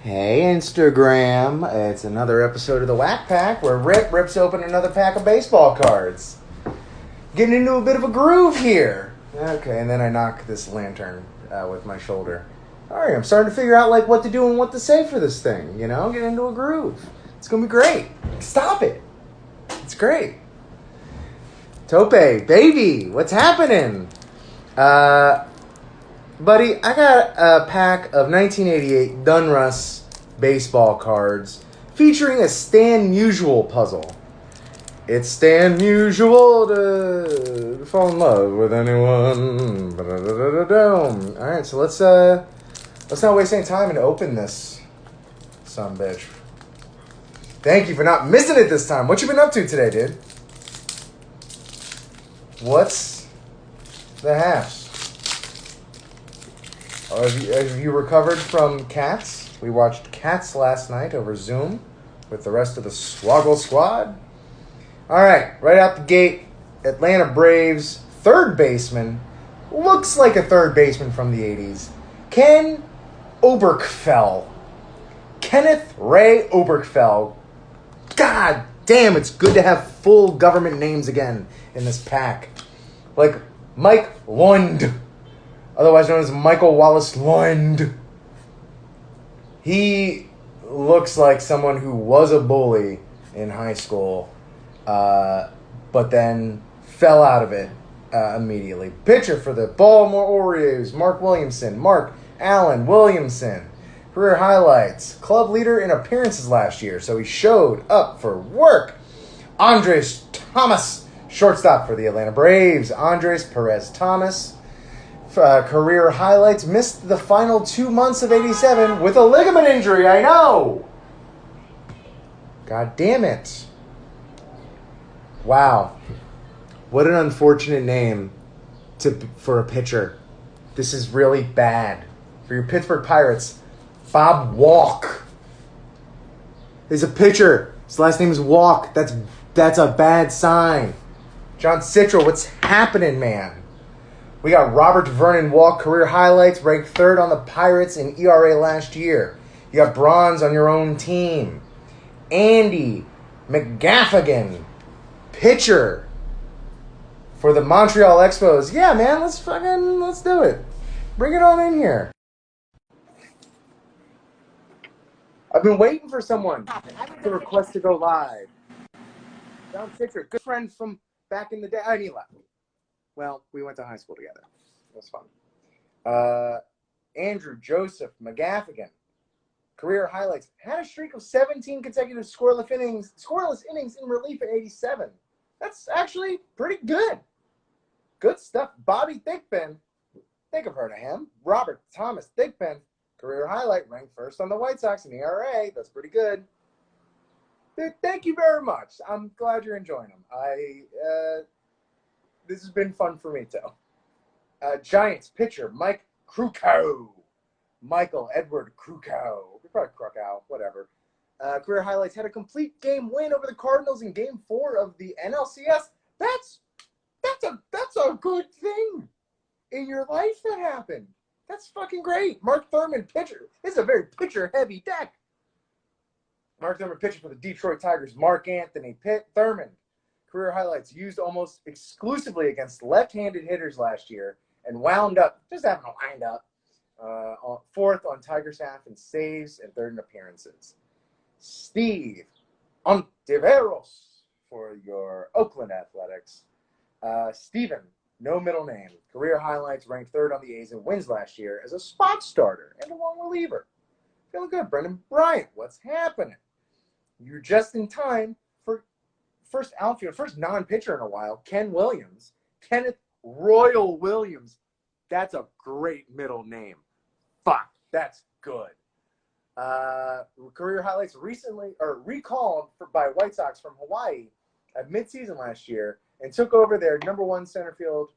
Hey Instagram, it's another episode of the Wack Pack where Rip rips open another pack of baseball cards. Getting into a bit of a groove here. Okay, and then I knock this lantern with my shoulder. Alright, I'm starting to figure out what to do and what to say for this thing, get into a groove. It's going to be great. Stop it. It's great. Tope, baby, what's happening? Buddy, I got a pack of 1988 Dunruss Baseball cards featuring a Stan Musial puzzle. It's Stan Musial to fall in love with anyone. Alright, so let's not waste any time and open this sumbitch. Thank you for not missing it this time. What you been up to today, dude? What's the hash? Have you recovered from Cats? We watched Cats last night over Zoom with the rest of the Swoggle Squad. All right, right out the gate, Atlanta Braves third baseman, looks like a third baseman from the 80s, Ken Oberkfell. Kenneth Ray Oberkfell. God damn, it's good to have full government names again in this pack. Like Mike Lund, otherwise known as Michael Wallace Lund. He looks like someone who was a bully in high school, but then fell out of it immediately. Pitcher for the Baltimore Orioles, Mark Williamson. Mark Allen Williamson. Career highlights. Club leader in appearances last year, so he showed up for work. Andres Thomas, shortstop for the Atlanta Braves. Andres Perez Thomas. Career highlights, missed the final 2 months of 87 with a ligament injury, I know! God damn it. Wow. What an unfortunate name for a pitcher. This is really bad. For your Pittsburgh Pirates, Bob Wack is a pitcher. His last name is Wack. That's a bad sign. John Citral, what's happening, man? We got Robert Vernon Walk, career highlights, ranked third on the Pirates in ERA last year. You got bronze on your own team. Andy McGaffigan, pitcher for the Montreal Expos. Yeah, man, let's do it. Bring it on in here. I've been waiting for someone to request to go live. John Citral, good friend from back in the day. He left. Well, we went to high school together. It was fun. Andrew Joseph McGaffigan. Career highlights. Had a streak of 17 consecutive scoreless innings in relief at 87. That's actually pretty good. Good stuff. Bobby Thigpen. Think I've heard of him. Robert Thomas Thigpen. Career highlight. Ranked first on the White Sox in ERA. That's pretty good. Dude, thank you very much. I'm glad you're enjoying them. This has been fun for me, too. Giants pitcher, Mike Krukow. Michael Edward Krukow. Probably Krukow, whatever. Career highlights, had a complete game win over the Cardinals in Game 4 of the NLCS. That's a good thing in your life that happened. That's fucking great. Mark Thurman, pitcher. This is a very pitcher-heavy deck. Mark Thurman, pitcher for the Detroit Tigers. Mark Anthony Thurman. Career highlights, used almost exclusively against left-handed hitters last year and wound up, just having a wind up, fourth on Tiger staff in saves and third in appearances. Steve Ontiveros for your Oakland Athletics. Steven, no middle name. Career highlights, ranked third on the A's in wins last year as a spot starter and a long reliever. Feeling good. Brendan Bryant, what's happening? You're just in time for first outfield, first non-pitcher in a while, Ken Williams. Kenneth Royal Williams. That's a great middle name. Fuck, that's good. Career highlights recalled by White Sox from Hawaii at midseason last year and took over their number one center field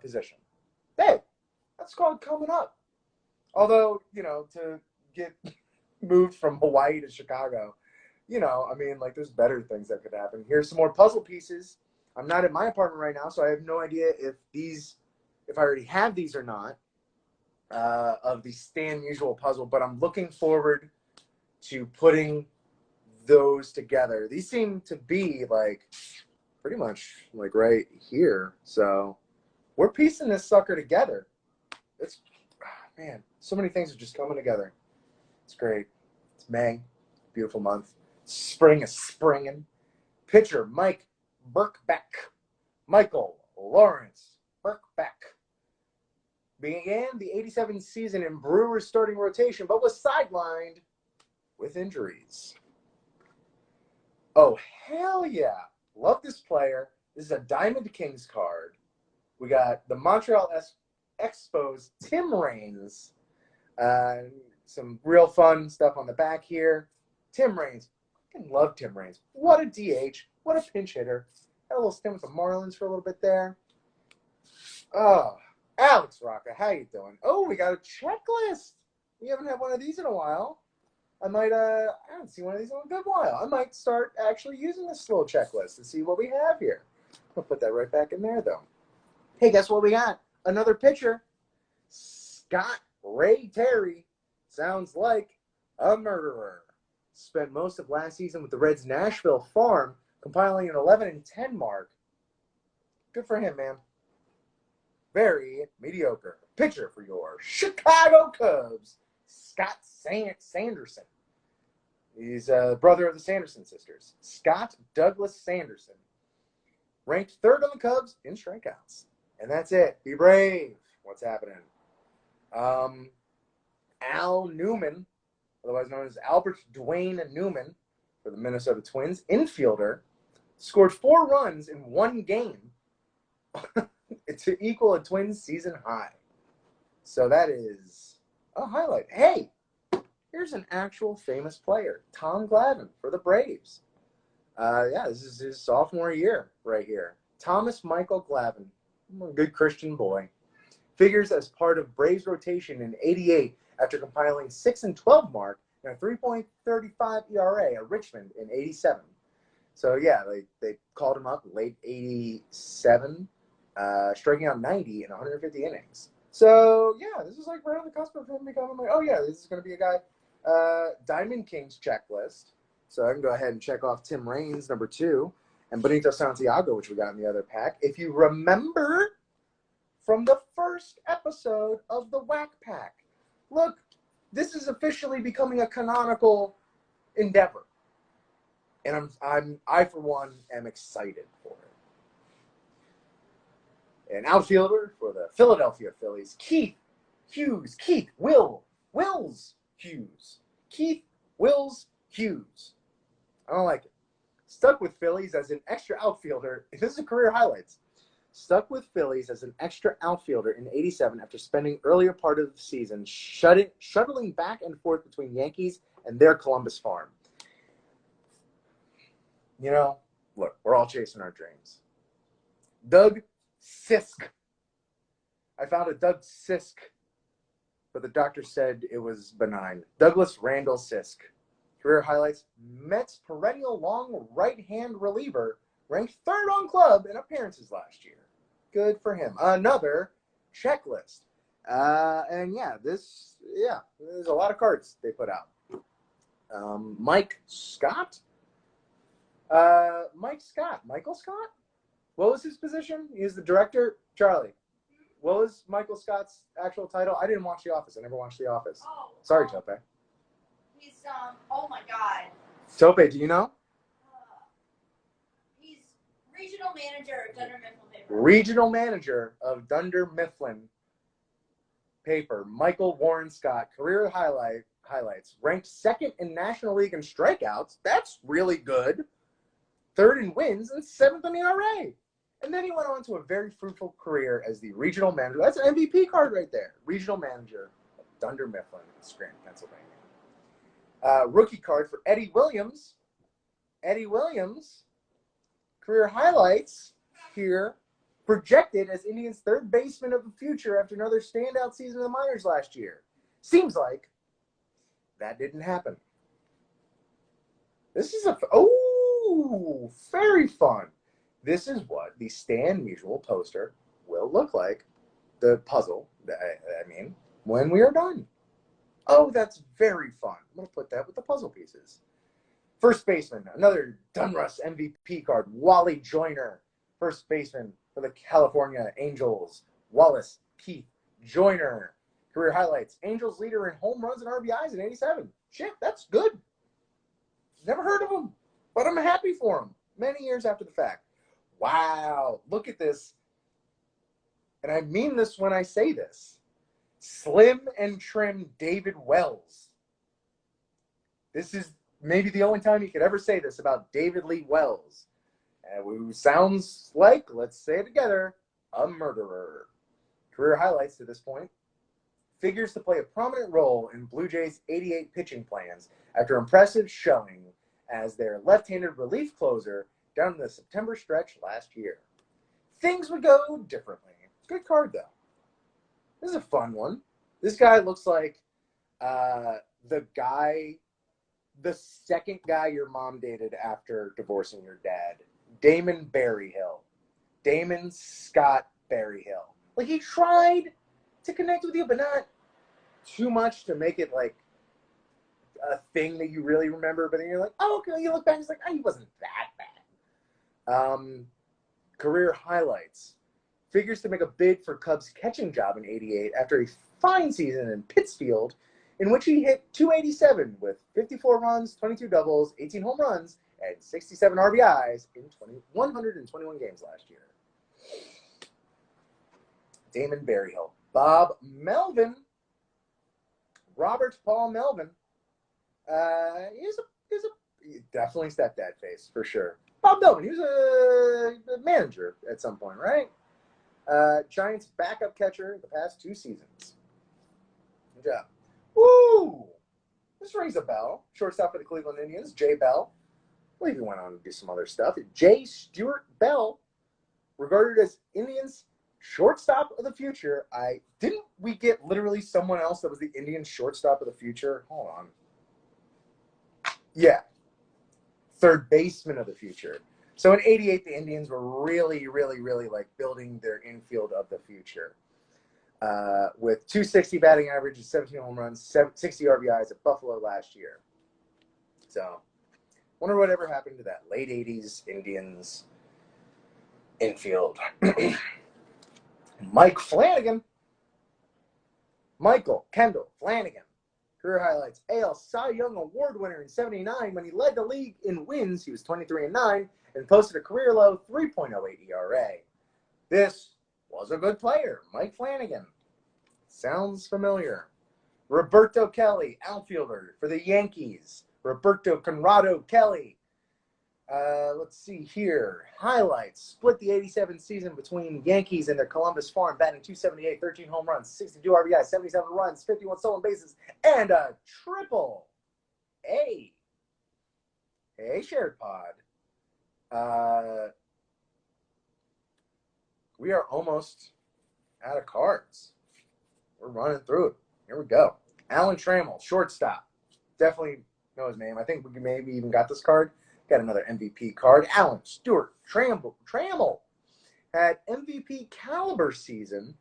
position. Hey, that's called coming up. Although, to get moved from Hawaii to Chicago, there's better things that could happen. Here's some more puzzle pieces. I'm not at my apartment right now, so I have no idea if I already have these or not, of the Stan Musial puzzle, but I'm looking forward to putting those together. These seem to be like pretty much like right here. So we're piecing this sucker together. It's, man, so many things are just coming together. It's great. It's May, beautiful month. Spring is springing. Pitcher Mike Birkbeck, Michael Lawrence Birkbeck, began the 87 season in Brewers starting rotation, but was sidelined with injuries. Oh, hell yeah. Love this player. This is a Diamond Kings card. We got the Montreal Expos, Tim Raines. Some real fun stuff on the back here. Tim Raines. I love Tim Raines. What a DH. What a pinch hitter. Had a little stint with the Marlins for a little bit there. Oh, Alex Rocca, how you doing? Oh, we got a checklist. We haven't had one of these in a while. I haven't seen one of these in a good while. I might start actually using this little checklist to see what we have here. I'll put that right back in there, though. Hey, guess what we got? Another pitcher. Scott Ray Terry. Sounds like a murderer. Spent most of last season with the Reds' Nashville farm, compiling an 11-10 mark. Good for him, man. Very mediocre. Pitcher for your Chicago Cubs, Scott Sanderson. He's a brother of the Sanderson sisters. Scott Douglas Sanderson. Ranked third on the Cubs in strikeouts. And that's it. Be brave. What's happening? Al Newman, otherwise known as Albert Dwayne Newman, for the Minnesota Twins, infielder, scored 4 runs in 1 game to equal a Twins season high. So that is a highlight. Hey, here's an actual famous player, Tom Glavine for the Braves. Yeah, this is his sophomore year right here. Thomas Michael Glavine, a good Christian boy, figures as part of Braves rotation in 88 after compiling 6-12 mark and a 3.35 ERA at Richmond in 87. So yeah, they called him up late 87, striking out 90 in 150 innings. So yeah, this is like right on the cusp of him becoming like, oh yeah, this is going to be a guy. Diamond Kings checklist. So I can go ahead and check off Tim Raines, number 2, and Benito Santiago, which we got in the other pack. If you remember from the first episode of the Wack pack, look, this is officially becoming a canonical endeavor, and I for one am excited for it. An outfielder for the Philadelphia Phillies, Keith Wills Hughes. I don't like it. Stuck with Phillies as an extra outfielder. This is a career highlights. Stuck with Phillies as an extra outfielder in 87 after spending earlier part of the season shuttling back and forth between Yankees and their Columbus farm. You know, look, we're all chasing our dreams. Doug Sisk. I found a Doug Sisk, but the doctor said it was benign. Douglas Randall Sisk. Career highlights: Mets perennial long right-hand reliever, ranked 3rd on club in appearances last year. Good for him. Another checklist. And yeah, there's a lot of cards they put out. Michael Scott. Michael Scott? What was his position? He was the director. Charlie, what was Michael Scott's actual title? I didn't watch The Office. I never watched The Office. Sorry, Tope. He's, oh my God. Tope, do you know? He's regional manager of Dunder Mifflin Paper. Regional manager of Dunder Mifflin Paper, Michael Warren Scott. Career highlights. Ranked 2nd in National League in strikeouts. That's really good. 3rd in wins and 7th in ERA. And then he went on to a very fruitful career as the regional manager. That's an MVP card right there. Regional manager of Dunder Mifflin in Scranton, Pennsylvania. Rookie card for Eddie Williams. Eddie Williams, career highlights here. Projected as Indians' 3rd baseman of the future after another standout season in the minors last year. Seems like that didn't happen. This is very fun. This is what the Stan Musial poster will look like. The puzzle, I mean, when we are done. Oh, that's very fun. I'm going to put that with the puzzle pieces. First baseman, another Dunruss MVP card, Wally Joyner. First baseman for the California Angels, Wallace Keith Joyner. Career highlights, Angels leader in home runs and RBIs in 87. Shit, that's good. Never heard of him, but I'm happy for him. Many years after the fact. Wow, look at this. And I mean this when I say this. Slim and trim David Wells. This is maybe the only time you could ever say this about David Lee Wells. Who sounds like, let's say it together, a murderer. Career highlights to this point. Figures to play a prominent role in Blue Jays' 88 pitching plans after impressive showing as their left-handed relief closer down the September stretch last year. Things would go differently. Good card, though. This is a fun one. This guy looks like the second guy your mom dated after divorcing your dad. Damon Berryhill. Damon Scott Berryhill. Like, he tried to connect with you, but not too much to make it, like, a thing that you really remember. But then you're like, oh, okay. You look back, it's like, oh, he wasn't that bad. Career highlights. Figures to make a bid for Cubs' catching job in 88 after a fine season in Pittsfield, in which he hit 287 with 54 runs, 22 doubles, 18 home runs, and 67 RBIs in 121 games last year. Damon Berryhill. Bob Melvin. Robert Paul Melvin. He's definitely stepdad face, for sure. Bob Melvin, he was a manager at some point, right? Giants backup catcher the past 2 seasons. Good job. Woo! This rings a bell. Shortstop for the Cleveland Indians, Jay Bell. I believe he went on to do some other stuff. Jay Stuart Bell, regarded as Indians' shortstop of the future. Didn't we get literally someone else that was the Indians' shortstop of the future? Hold on. Yeah. Third baseman of the future. So in 88, the Indians were really, really, really like building their infield of the future. With 260 batting average and 17 home runs, 60 RBIs at Buffalo last year. So, wonder whatever happened to that late 80s Indians infield. Mike Flanagan. Michael Kendall Flanagan. Career highlights. AL Cy Young Award winner in 79 when he led the league in wins. He was 23-9 and posted a career low 3.08 ERA. This was a good player. Mike Flanagan. Sounds familiar. Roberto Kelly, outfielder for the Yankees. Roberto Conrado Kelly. Let's see here. Highlights. Split the 87 season between Yankees and their Columbus farm, batting .278, 13 home runs, 62 RBIs, 77 runs, 51 stolen bases, and a triple A. Hey, Shared Pod. We are almost out of cards. We're running through it. Here we go. Alan Trammell, shortstop. Definitely know his name. I think we maybe even got this card. Got another MVP card. Alan Stewart Trammell had MVP caliber season,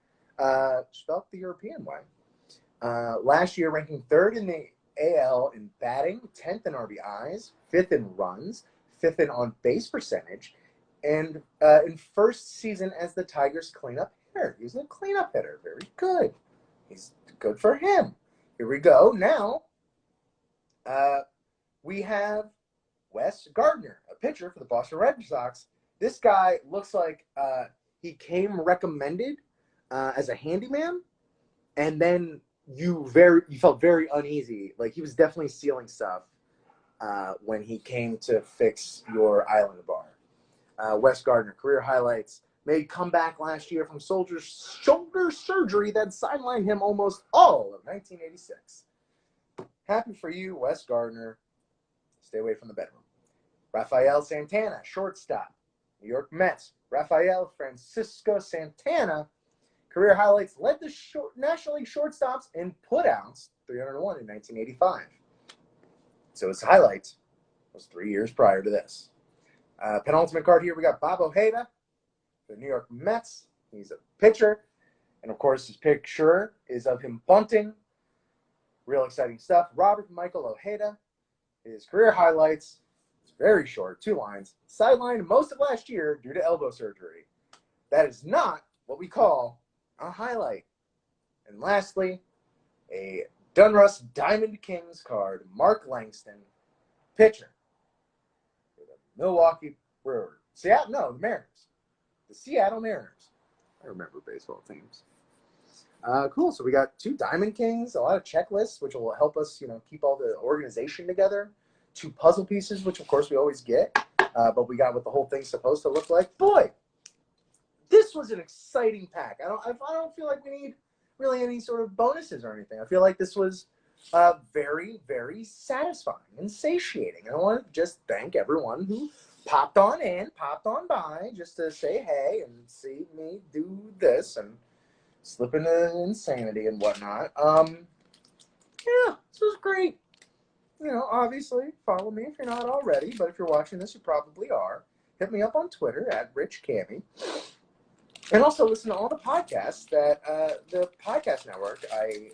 spelled the European way. Last year, ranking 3rd in the AL in batting, 10th in RBIs, 5th in runs, 5th in on-base percentage, and in first season as the Tigers' cleanup hitter. He was a cleanup hitter. Very good. He's good for him. Here we go. Now, we have Wes Gardner, a pitcher for the Boston Red Sox. This guy looks like he came recommended as a handyman, and then you felt very uneasy. Like, he was definitely stealing stuff when he came to fix your island bar. Wes Gardner, career highlights. Made comeback last year from shoulder surgery that sidelined him almost all of 1986. Happy for you, Wes Gardner. Stay away from the bedroom. Rafael Santana, shortstop. New York Mets. Rafael Francisco Santana, career highlights, led the National League shortstops in putouts, 301 in 1985. So his highlights was 3 years prior to this. Penultimate card here, we got Bob Ojeda, the New York Mets. He's a pitcher. And, of course, his picture is of him bunting Real exciting stuff. Robert Michael Ojeda, his career highlights. It's very short, 2 lines. Sidelined most of last year due to elbow surgery. That is not what we call a highlight. And lastly, a Dunruss Diamond Kings card. Mark Langston, pitcher for the Milwaukee Brewers. The Mariners. The Seattle Mariners. I remember baseball teams. Cool. So we got 2 Diamond Kings, a lot of checklists, which will help us, keep all the organization together. 2 puzzle pieces, which of course we always get. But we got what the whole thing's supposed to look like. Boy, this was an exciting pack. I don't feel like we need really any sort of bonuses or anything. I feel like this was very, very satisfying and satiating. I want to just thank everyone who popped on by, just to say hey and see me do this and slip into insanity and whatnot. Yeah, this was great. Obviously, follow me if you're not already, but if you're watching this, you probably are. Hit me up on Twitter at RichCammy. And also listen to all the podcasts that the podcast network I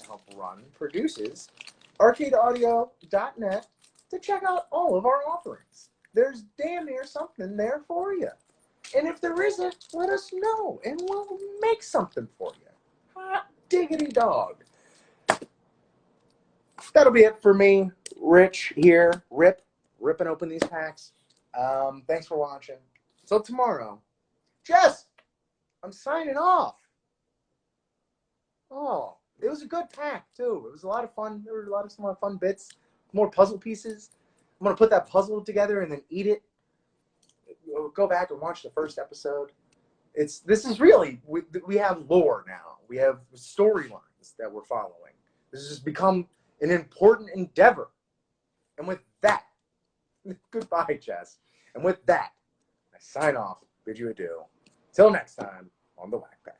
help run produces, arcadeaudio.net, to check out all of our offerings. There's damn near something there for you. And if there isn't, let us know, and we'll make something for you. Hot diggity dog. That'll be it for me. Rich here, ripping open these packs. Thanks for watching. Until tomorrow. Jess, I'm signing off. Oh, it was a good pack, too. It was a lot of fun. There were a lot of fun bits. More puzzle pieces. I'm going to put that puzzle together and then eat it. Go back and watch the first episode. This is really, we have lore now. We have storylines that we're following. This has become an important endeavor. And with that, goodbye, Jess. And with that, I sign off, bid you adieu. Till next time on the Wack Pack.